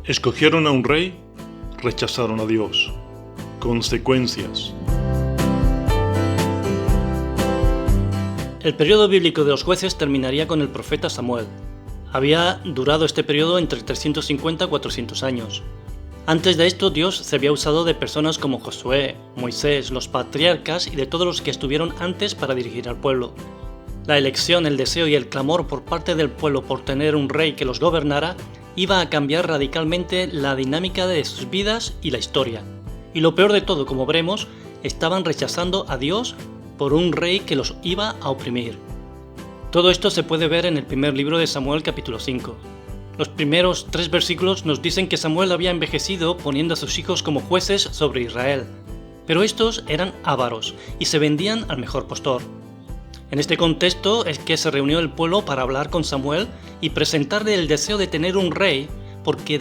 Escogieron a un rey, rechazaron a Dios. Consecuencias. El periodo bíblico de los jueces terminaría con el profeta Samuel. Había durado este periodo entre 350 y 400 años. Antes de esto, Dios se había usado de personas como Josué, Moisés, los patriarcas y de todos los que estuvieron antes para dirigir al pueblo. La elección, el deseo y el clamor por parte del pueblo por tener un rey que los gobernara iba a cambiar radicalmente la dinámica de sus vidas y la historia. Y lo peor de todo, como veremos, estaban rechazando a Dios por un rey que los iba a oprimir. Todo esto se puede ver en el primer libro de Samuel, capítulo 5. Los primeros 3 versículos nos dicen que Samuel había envejecido poniendo a sus hijos como jueces sobre Israel. Pero estos eran ávaros y se vendían al mejor postor. En este contexto es que se reunió el pueblo para hablar con Samuel y presentarle el deseo de tener un rey porque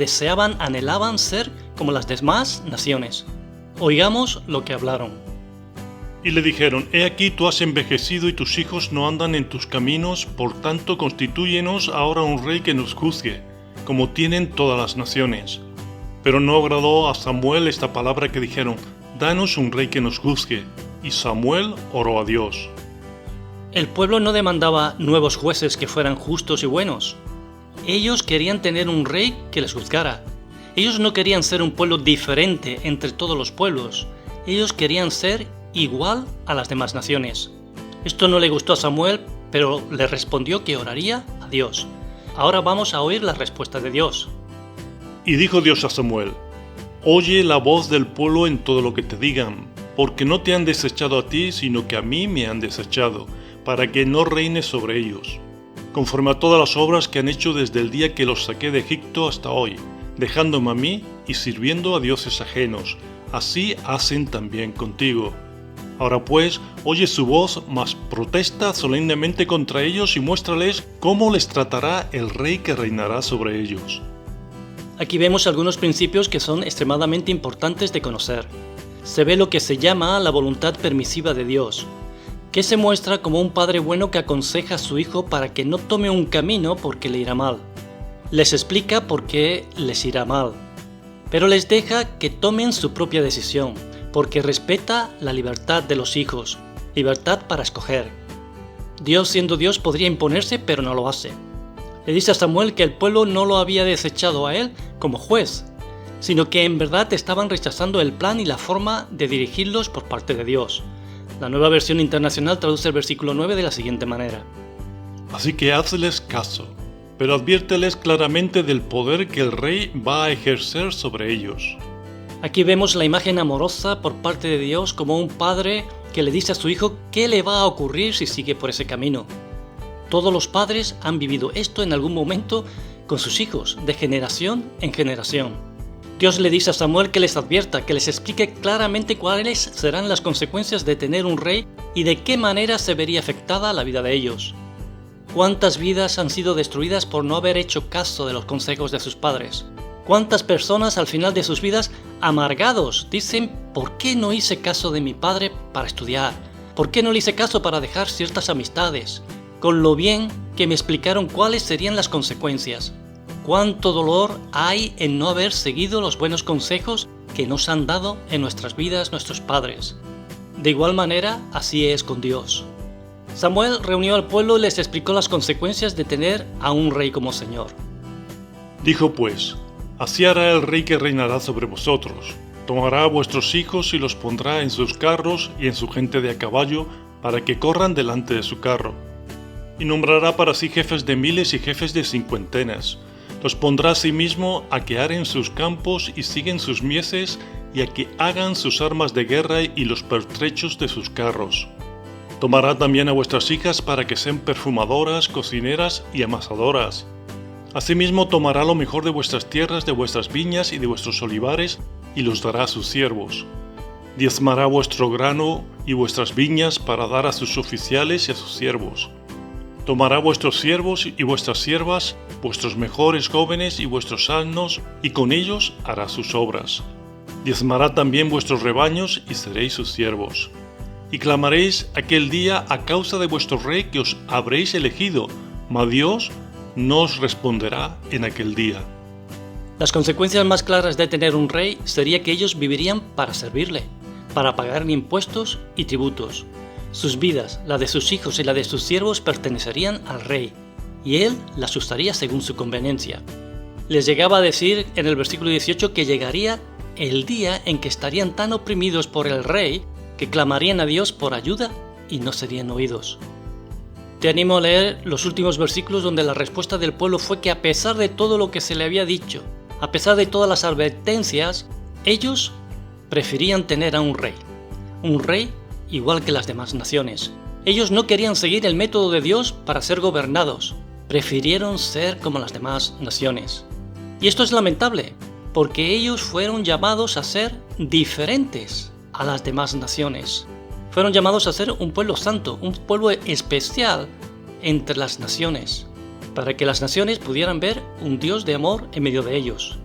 anhelaban ser como las demás naciones. Oigamos lo que hablaron. Y le dijeron: He aquí tú has envejecido y tus hijos no andan en tus caminos, por tanto constitúyenos ahora un rey que nos juzgue, como tienen todas las naciones. Pero no agradó a Samuel esta palabra que dijeron: Danos un rey que nos juzgue. Y Samuel oró a Dios. El pueblo no demandaba nuevos jueces que fueran justos y buenos. Ellos querían tener un rey que les juzgara. Ellos no querían ser un pueblo diferente entre todos los pueblos. Ellos querían ser igual a las demás naciones. Esto no le gustó a Samuel, pero le respondió que oraría a Dios. Ahora vamos a oír la respuesta de Dios. Y dijo Dios a Samuel: Oye la voz del pueblo en todo lo que te digan, porque no te han desechado a ti, sino que a mí me han desechado, para que no reines sobre ellos, conforme a todas las obras que han hecho desde el día que los saqué de Egipto hasta hoy, dejándome a mí y sirviendo a dioses ajenos. Así hacen también contigo. Ahora pues, oye su voz, mas protesta solemnemente contra ellos y muéstrales cómo les tratará el rey que reinará sobre ellos. Aquí vemos algunos principios que son extremadamente importantes de conocer. Se ve lo que se llama la voluntad permisiva de Dios, que se muestra como un padre bueno que aconseja a su hijo para que no tome un camino porque le irá mal. Les explica por qué les irá mal, pero les deja que tomen su propia decisión, porque respeta la libertad de los hijos, libertad para escoger. Dios, siendo Dios, podría imponerse, pero no lo hace. Le dice a Samuel que el pueblo no lo había desechado a él como juez, sino que en verdad estaban rechazando el plan y la forma de dirigirlos por parte de Dios. La Nueva Versión Internacional traduce el versículo 9 de la siguiente manera: Así que hazles caso, pero adviérteles claramente del poder que el rey va a ejercer sobre ellos. Aquí vemos la imagen amorosa por parte de Dios como un padre que le dice a su hijo qué le va a ocurrir si sigue por ese camino. Todos los padres han vivido esto en algún momento con sus hijos, de generación en generación. Dios le dice a Samuel que les advierta, que les explique claramente cuáles serán las consecuencias de tener un rey y de qué manera se vería afectada la vida de ellos. ¿Cuántas vidas han sido destruidas por no haber hecho caso de los consejos de sus padres? ¿Cuántas personas al final de sus vidas, amargados, dicen: ¿por qué no hice caso de mi padre para estudiar? ¿Por qué no le hice caso para dejar ciertas amistades? Con lo bien que me explicaron cuáles serían las consecuencias. ¿Cuánto dolor hay en no haber seguido los buenos consejos que nos han dado en nuestras vidas nuestros padres? De igual manera, así es con Dios. Samuel reunió al pueblo y les explicó las consecuencias de tener a un rey como Señor. Dijo pues: Así hará el rey que reinará sobre vosotros. Tomará a vuestros hijos y los pondrá en sus carros y en su gente de a caballo, para que corran delante de su carro. Y nombrará para sí jefes de miles y jefes de cincuentenas. Los pondrá a sí mismo a que aren sus campos y siguen sus mieses, y a que hagan sus armas de guerra y los pertrechos de sus carros. Tomará también a vuestras hijas para que sean perfumadoras, cocineras y amasadoras. Asimismo tomará lo mejor de vuestras tierras, de vuestras viñas y de vuestros olivares, y los dará a sus siervos. Diezmará vuestro grano y vuestras viñas para dar a sus oficiales y a sus siervos. Tomará vuestros siervos y vuestras siervas, vuestros mejores jóvenes y vuestros asnos, y con ellos hará sus obras. Diezmará también vuestros rebaños y seréis sus siervos. Y clamaréis aquel día a causa de vuestro rey que os habréis elegido, mas Dios no os responderá en aquel día. Las consecuencias más claras de tener un rey sería que ellos vivirían para servirle, para pagarle impuestos y tributos. Sus vidas, la de sus hijos y la de sus siervos pertenecerían al rey, y él las usaría según su conveniencia. Les llegaba a decir en el versículo 18 que llegaría el día en que estarían tan oprimidos por el rey que clamarían a Dios por ayuda y no serían oídos. Te animo a leer los últimos versículos donde la respuesta del pueblo fue que a pesar de todo lo que se le había dicho, a pesar de todas las advertencias, ellos preferían tener a un rey igual que las demás naciones. Ellos no querían seguir el método de Dios para ser gobernados, prefirieron ser como las demás naciones. Y esto es lamentable, porque ellos fueron llamados a ser diferentes a las demás naciones. Fueron llamados a ser un pueblo santo, un pueblo especial entre las naciones, para que las naciones pudieran ver un Dios de amor en medio de ellos.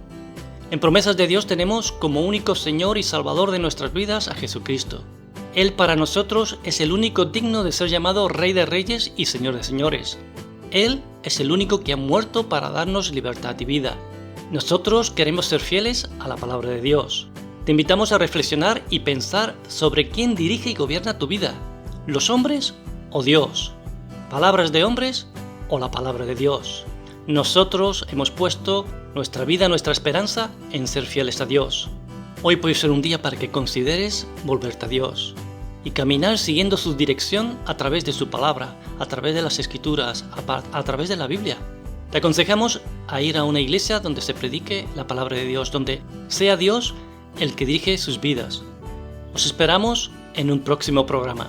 En promesas de Dios tenemos como único Señor y Salvador de nuestras vidas a Jesucristo. Él para nosotros es el único digno de ser llamado Rey de Reyes y Señor de Señores. Él es el único que ha muerto para darnos libertad y vida. Nosotros queremos ser fieles a la palabra de Dios. Te invitamos a reflexionar y pensar sobre quién dirige y gobierna tu vida, los hombres o Dios, palabras de hombres o la palabra de Dios. Nosotros hemos puesto nuestra vida, nuestra esperanza en ser fieles a Dios. Hoy puede ser un día para que consideres volverte a Dios y caminar siguiendo su dirección a través de su palabra, a través de las Escrituras, a través de la Biblia. Te aconsejamos a ir a una iglesia donde se predique la palabra de Dios, donde sea Dios el que dirige sus vidas. Os esperamos en un próximo programa.